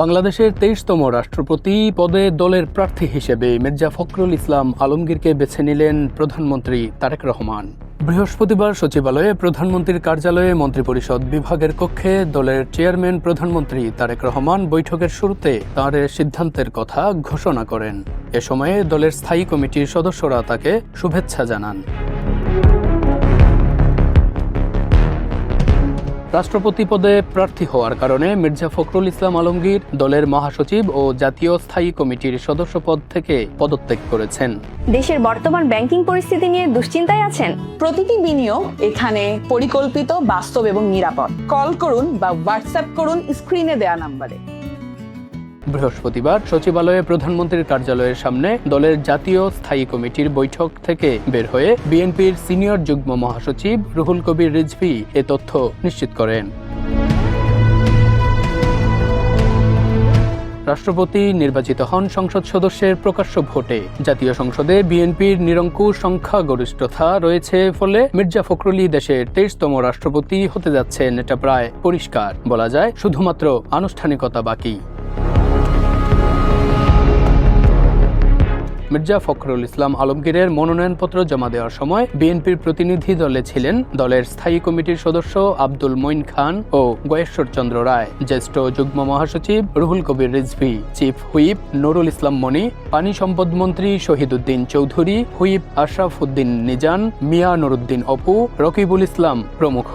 বাংলাদেশের ২৩তম রাষ্ট্রপতি পদে দলের প্রার্থী হিসেবে মির্জা ফখরুল ইসলাম আলমগীরকে বেছে নিলেন প্রধানমন্ত্রী তারেক রহমান। বৃহস্পতিবার সচিবালয়ে প্রধানমন্ত্রীর কার্যালয়ে মন্ত্রিপরিষদ বিভাগের কক্ষে দলের চেয়ারম্যান প্রধানমন্ত্রী তারেক রহমান বৈঠকের শুরুতে তাঁর সিদ্ধান্তের কথা ঘোষণা করেন। এ সময়ে দলের স্থায়ী কমিটির সদস্যরা তাকে শুভেচ্ছা জানান। রাষ্ট্রপতি পদে প্রার্থী হওয়ার কারণে মির্জা ফখরুল ইসলাম আলমগীর দলের মহাসচিব ও জাতীয় স্থায়ী কমিটির সদস্য পদ থেকে পদত্যাগ করেছেন। দেশের বর্তমান ব্যাংকিং পরিস্থিতি নিয়ে দুশ্চিন্তায় আছেন? প্রতিটি বিনিয়োগ এখানে পরিকল্পিত, বাস্তব এবং নিরাপদ। কল করুন বা হোয়াটসঅ্যাপ করুন স্ক্রিনে দেয়া নম্বরে। বৃহস্পতিবার সচিবালয়ে প্রধানমন্ত্রীর কার্যালয়ের সামনে দলের জাতীয় স্থায়ী কমিটির বৈঠক থেকে বের হয়ে বিএনপির সিনিয়র যুগ্ম মহাসচিব রুহুল কবির রিজভী এ তথ্য নিশ্চিত করেন। রাষ্ট্রপতি নির্বাচিত হন সংসদ সদস্যের প্রকাশ্য ভোটে। জাতীয় সংসদে বিএনপির নিরঙ্কুশ সংখ্যাগরিষ্ঠতা রয়েছে ফলে মির্জা ফখরুলই দেশের ২৩তম রাষ্ট্রপতি হতে যাচ্ছেন, এটা প্রায় পরিষ্কার। বলা যায় শুধুমাত্র আনুষ্ঠানিকতা বাকি। মির্জা ফখরুল ইসলাম আলমগীরের মনোনয়নপত্র জমা দেওয়ার সময় বিএনপির প্রতিনিধি দলে ছিলেন দলের স্থায়ী কমিটির সদস্য আব্দুল মঈন খান ও গয়েশ্বর চন্দ্র রায়, জ্যেষ্ঠ যুগ্ম মহাসচিব রুহুল কবির রিজভী, চিফ হুইপ নুরুল ইসলাম মনি, পানি সম্পদ মন্ত্রী শহীদ উদ্দিন চৌধুরী, হুইপ আশরাফ উদ্দিন নিজান, মিয়া নুরুদ্দিন অপু, রকিবুল ইসলাম প্রমুখ।